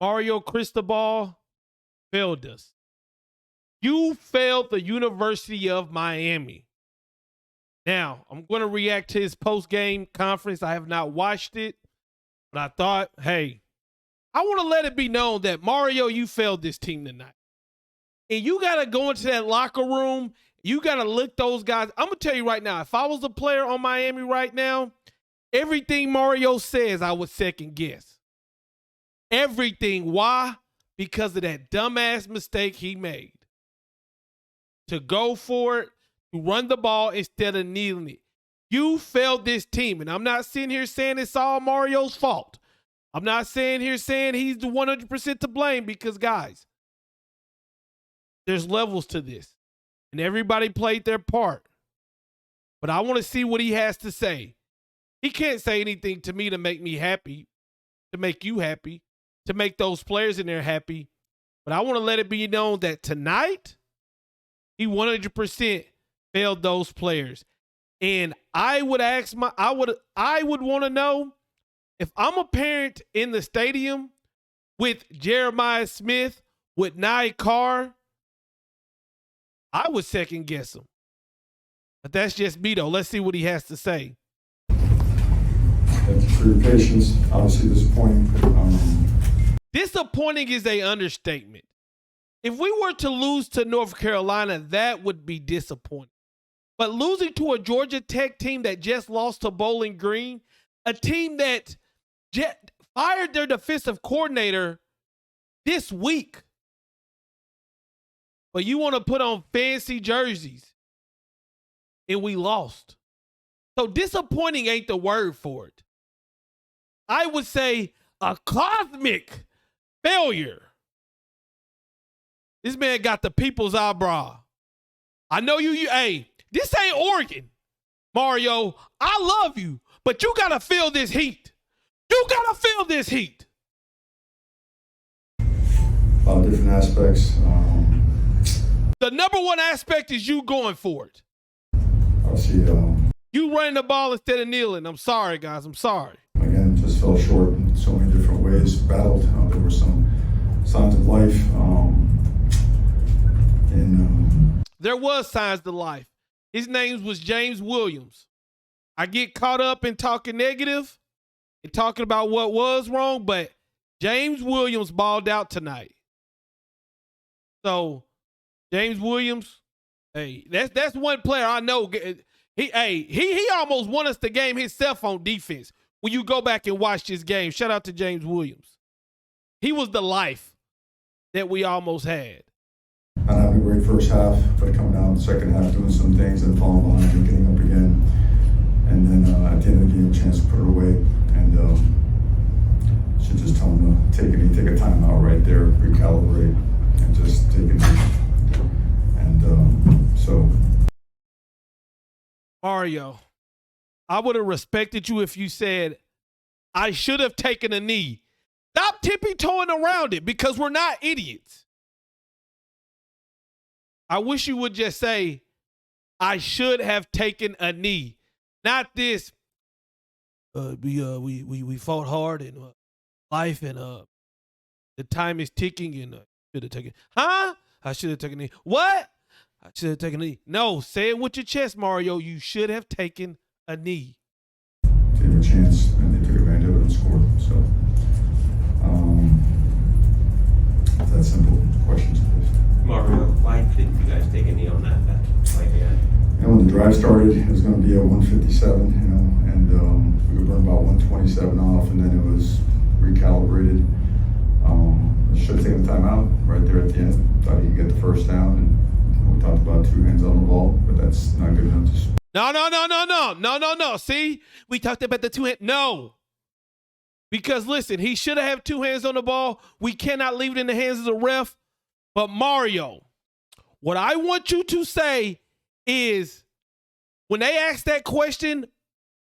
Mario Cristobal failed us. You failed the University of Miami. Now, I'm going to react to his post-game conference. I have not watched it, but I thought, hey, I want to let it be known that, Mario, you failed this team tonight. And you got to go into that locker room. You got to look those guys. I'm going to tell you right now, if I was a player on Miami right now, everything Mario says, I would second guess. Everything. Why? Because of that dumbass mistake he made. To go for it, to run the ball instead of kneeling it. You failed this team. And I'm not sitting here saying it's all Mario's fault. I'm not saying he's the 100% to blame, because, guys, there's levels to this. And everybody played their part. But I want to see what he has to say. He can't say anything to me to make me happy, to make you happy, to make those players in there happy. But I want to let it be known that tonight, he 100% failed those players. And I would want to know, if I'm a parent in the stadium with Jeremiah Smith, with Nye Carr, I would second guess him. But that's just me, though. Let's see what he has to say. Thank you for your patience. Obviously disappointing. Disappointing is an understatement. If we were to lose to North Carolina, that would be disappointing. But losing to a Georgia Tech team that just lost to Bowling Green, a team that fired their defensive coordinator this week, but you want to put on fancy jerseys, and we lost. So disappointing ain't the word for it. I would say a cosmic failure. This man got the people's eyebrow. I know hey, this ain't Oregon. Mario, I love you, but you got to feel this heat. You got to feel this heat. A lot of different aspects. The number one aspect is you going for it. Obviously, you running the ball instead of kneeling. I'm sorry, guys. I'm sorry. Again, just fell short in so many different ways. Battled. There were some signs of life. There was signs of life. His name was James Williams. I get caught up in talking negative and talking about what was wrong, but James Williams balled out tonight. So, James Williams, hey, that's one player I know. He almost won us the game himself on defense. When you go back and watch this game, shout out to James Williams. He was the life that we almost had. Not having a great first half, but coming out in the second half, doing some things and falling behind and getting up again. And then at the end of the game, a chance to put it away. And should just tell him to take a timeout right there, recalibrate, and just take it. And so. Mario, I would have respected you if you said, I should have taken a knee. Stop tippy-toeing around it, because we're not idiots. I wish you would just say, I should have taken a knee. Not this, we fought hard in life, and the time is ticking, and should have taken, I should have taken a knee. What? I should have taken a knee. No, say it with your chest, Mario. You should have taken a knee. Gave him a chance, and they took advantage of it and scored. So, that simple. Questions, please. Mario, why didn't you guys take a knee on that play? When the drive started, it was going to be at 157, and we would burn about 127 off, and then it was recalibrated. Should have taken the timeout right there at the end. Thought he could get the first down, and we talked about 2 hands on the ball, but that's not good enough to. No. See, we talked about the 2 hands. No. Because listen, he should have had 2 hands on the ball. We cannot leave it in the hands of the ref. But Mario, what I want you to say is, when they ask that question,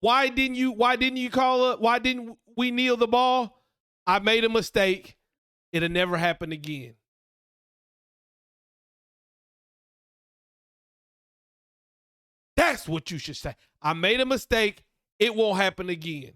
why didn't you call it? Why didn't we kneel the ball? I made a mistake. It'll never happen again. That's what you should say. I made a mistake. It won't happen again.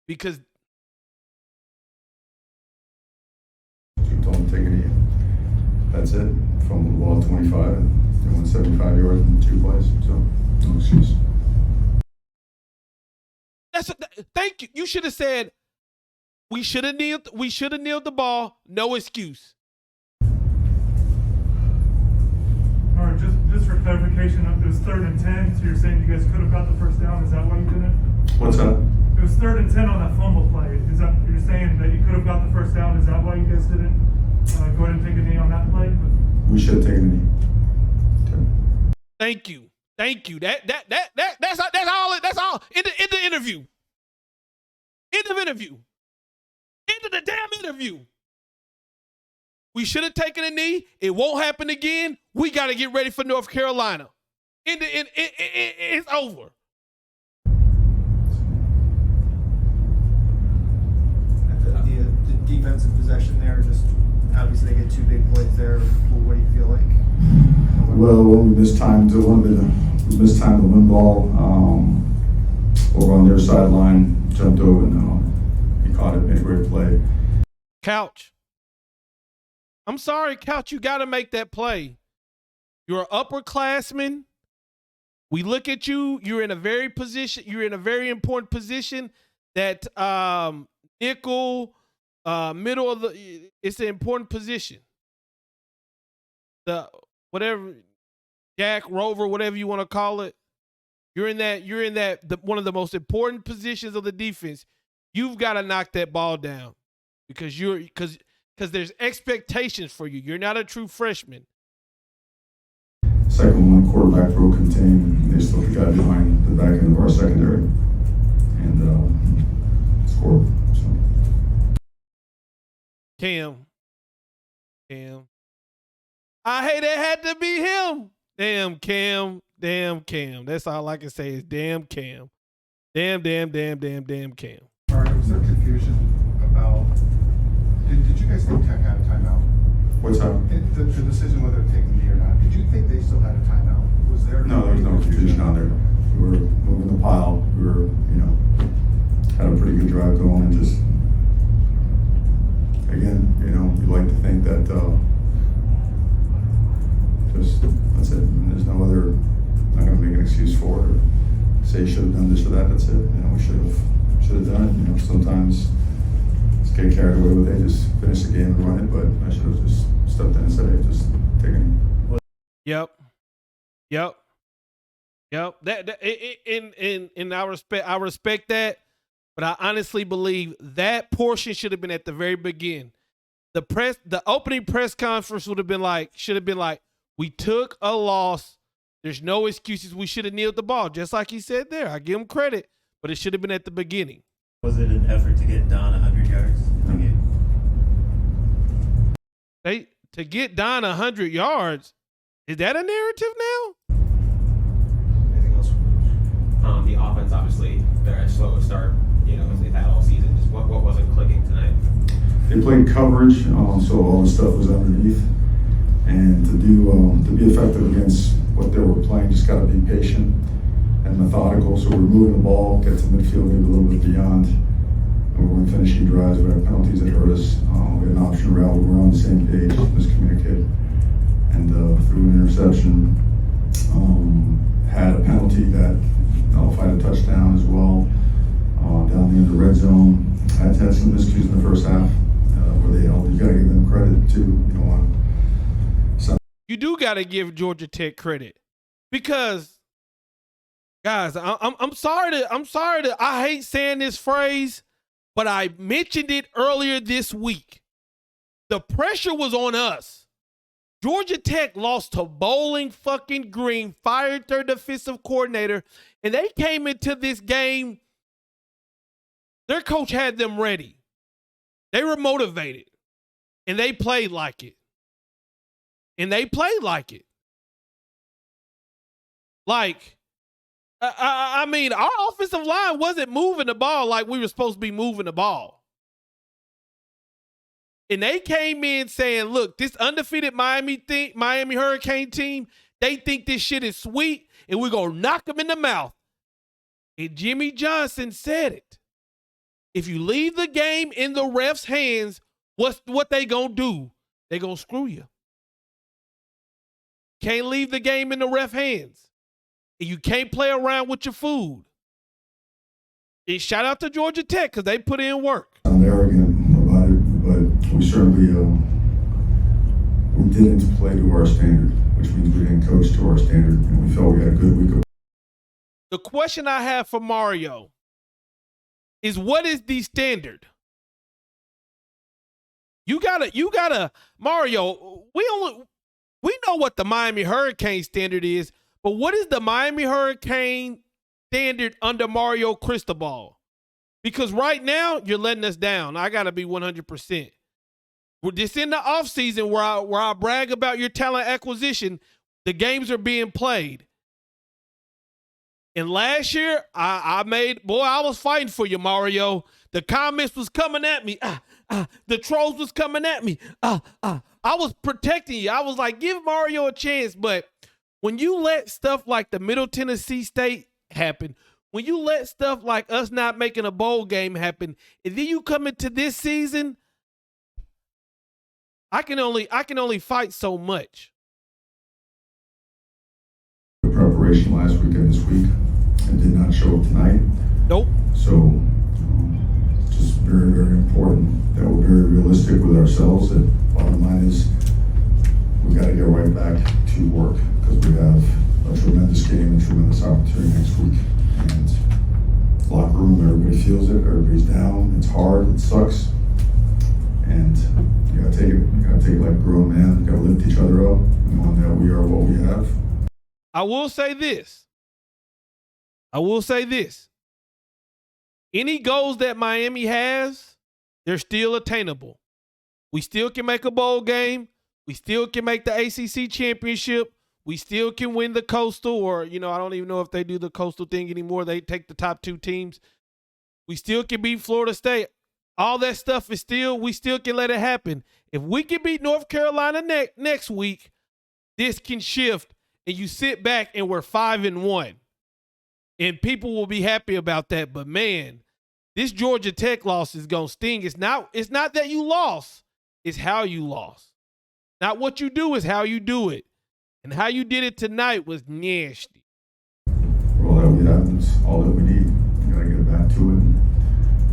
Because That's it. Fumbled the ball at 25 and they went 75 yards in 2 plays. So, no excuse. Thank you. You should have said, we should have kneeled the ball. No excuse. All right, just for clarification, it was 3rd and 10, so you're saying you guys could have got the first down. Is that why you didn't? What's that? It was 3rd and 10 on that fumble play. Is that you're saying that you could have got the first down? Is that why you guys didn't go ahead and take a knee on that play? We should have taken a knee. Okay. Thank you. That's all. End the interview. End of interview. End of the damn interview. We should have taken a knee. It won't happen again. We got to get ready for North Carolina. It's over. The defensive possession there, just obviously they get 2 big plays there. What do you feel like? Well, when we mistimed the win ball over on their sideline, jumped over and he caught it mid-grade play. Couch. I'm sorry, Couch, you got to make that play. You're an upperclassman. We look at you. You're in a very important position that nickel, middle of it's an important position. The whatever, Jack, Rover, whatever you want to call it. You're in that one of the most important positions of the defense. You've got to knock that ball down because there's expectations for you. You're not a true freshman. Second one, quarterback throw contained. They still got behind the back end of our secondary and scored. So. Cam. I hate it had to be him. Damn Cam. That's all I can say is damn Cam. Damn Cam. All right, was there confusion about, did you guys think Tech had a timeout? What's that? The decision whether to take the knee or not, did you think they still had a timeout? Was there? No, there was no confusion on there. We were moving the pile. We were, had a pretty good drive going and just, again, you like to think that that's it. And there's no other, I'm not going to make an excuse for it or say you should have done this or that. That's it. We should have done it. Sometimes let's get carried away with it. Just finish the game and run it. But I should have just stepped in and said, hey, just take it. Yep. I respect that, but I honestly believe that portion should have been at the very beginning. The opening press conference should have been like, we took a loss. There's no excuses. We should have kneeled the ball, just like he said there. I give him credit, but it should have been at the beginning. Was it an effort to get Don 100 yards in the game? To get Don 100 yards, is that a narrative now? Anything else? The offense, obviously, they're as slow a start, as they've had all season. Just what wasn't clicking tonight? They played coverage, so all the stuff was underneath. And to be effective against what they were playing, just got to be patient and methodical. So we're moving the ball, get to midfield, maybe a little bit beyond. And we weren't finishing drives. We had penalties that hurt us. We had an option route. We were on the same page, miscommunicated. And threw an interception. Had a penalty that nullified a touchdown as well. Down near the red zone. I had some miscues in the first half where they held. You got to give them credit too. You do got to give Georgia Tech credit because, guys, I'm sorry to I hate saying this phrase, but I mentioned it earlier this week. The pressure was on us. Georgia Tech lost to Bowling fucking Green, fired their defensive coordinator, and they came into this game. Their coach had them ready. They were motivated, and they played like it. I mean, our offensive line wasn't moving the ball like we were supposed to be moving the ball. And they came in saying, look, this undefeated Miami Hurricane team, they think this shit is sweet, and we're going to knock them in the mouth. And Jimmy Johnson said it. If you leave the game in the ref's hands, what they going to do? They going to screw you. can't leave the game in the ref hands. And you can't play around with your food. And shout out to Georgia Tech because they put in work. I'm arrogant about it, but we certainly we didn't play to our standard, which means we didn't coach to our standard, and we felt we had a good week of. The question I have for Mario is, what is the standard? You gotta, Mario, we know what the Miami Hurricane standard is, but what is the Miami Hurricane standard under Mario Cristobal? Because right now, you're letting us down. I gotta be 100%. We're just in the offseason where I brag about your talent acquisition. The games are being played. And last year, I was fighting for you, Mario. The comments was coming at me. The trolls was coming at me. I was protecting you. I was like, give Mario a chance. But when you let stuff like the Middle Tennessee State happen, when you let stuff like us not making a bowl game happen, and then you come into this season, I can only fight so much. Preparation last week and this week, and did not show up tonight. Nope. So it's just very, very important that we're very realistic with ourselves. That bottom line is we got to get right back to work because we have a tremendous game and tremendous opportunity next week. And locker room, everybody feels it. Everybody's down. It's hard. It sucks. And you gotta take it. You gotta take it like a grown man. You gotta lift each other up, knowing that we are what we have. I will say this. Any goals that Miami has, they're still attainable. We still can make a bowl game. We still can make the ACC championship. We still can win the Coastal, or, I don't even know if they do the Coastal thing anymore. They take the top 2 teams. We still can beat Florida State. All that stuff is we still can let it happen. If we can beat North Carolina next week, this can shift. And you sit back and we're 5-1. And people will be happy about that. But man, this Georgia Tech loss is gonna sting. It's not that you lost, it's how you lost. Not what you do, is how you do it. And how you did it tonight was nasty. All that we have is all that we need. We gotta get back to it and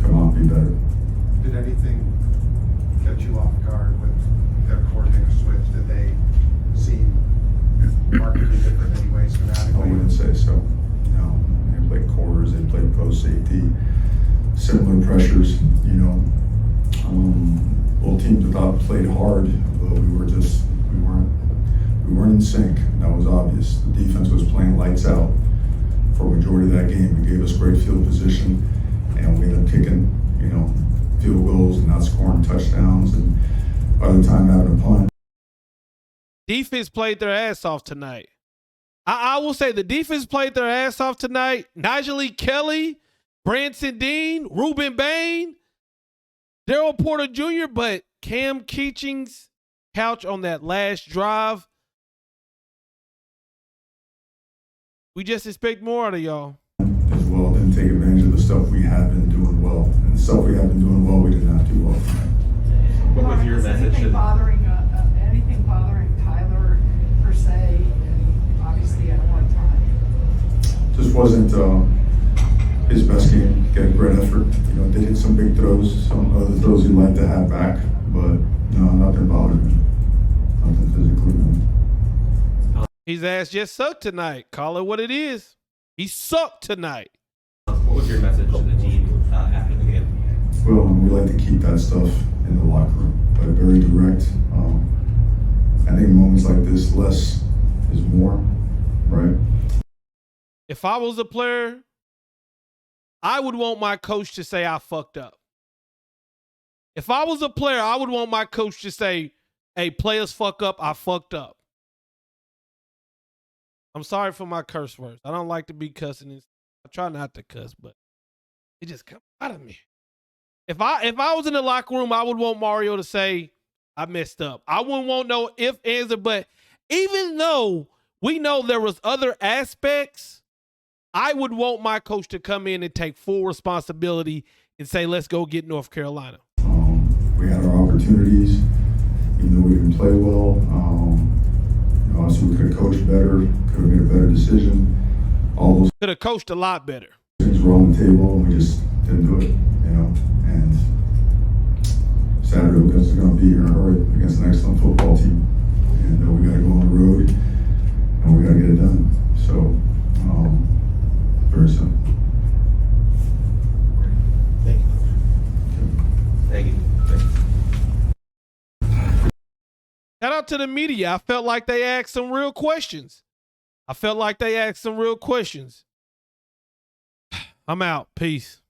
come on, be better. Did anything catch you off guard with their coordinator switch? Did they seem markedly different anyway, I schematically? wouldn't say so. No, they played quarters, they played post safety, similar pressures. Both teams I thought played hard, but we weren't in sync. That was obvious. The defense was playing lights out for a majority of that game. It gave us great field position, and we ended up kicking, field goals and not scoring touchdowns, and by the time having a punt. Defense played their ass off tonight. I will say the defense played their ass off tonight. Nigel Kelly, Branson Dean, Ruben Bain, Daryl Porter Jr., but Cam Keaching's couch on that last drive. We just expect more out of y'all. As well, didn't take advantage of the stuff we have been doing well. And the stuff we have been doing well, we did not do well tonight. What was your message? Anything bothering Tyler per se, and obviously at one time? Just wasn't his best game. Get a great effort. Did hit some big throws, some other throws he'd like to have back, but no, nothing bothered me. Nothing physically. No. His ass just sucked tonight. Call it what it is. He sucked tonight. What was your message to the team after the game? Well, we like to keep that stuff in the locker room, but very direct. I think moments like this, less is more, right? If I was a player, I would want my coach to say I fucked up. If I was a player, I would want my coach to say, hey, players fuck up, I fucked up. I'm sorry for my curse words. I don't like to be cussing. I try not to cuss, but it just comes out of me. If I was in the locker room, I would want Mario to say, I messed up. I wouldn't want no if, answer, but even though we know there was other aspects, I would want my coach to come in and take full responsibility and say, let's go get North Carolina. We had our opportunities, even though we didn't play well. I So we could have coached better, could have made a better decision. All those Could have coached a lot better. things were on the table, and we just didn't do it, you know. And Saturday we're just going to be here in a hurry against an excellent football team, and we got to go on the road, and we got to get it done. So, very simple. Thank you. Thank you. Thank you. Shout out to the media. I felt like they asked some real questions. I'm out. Peace.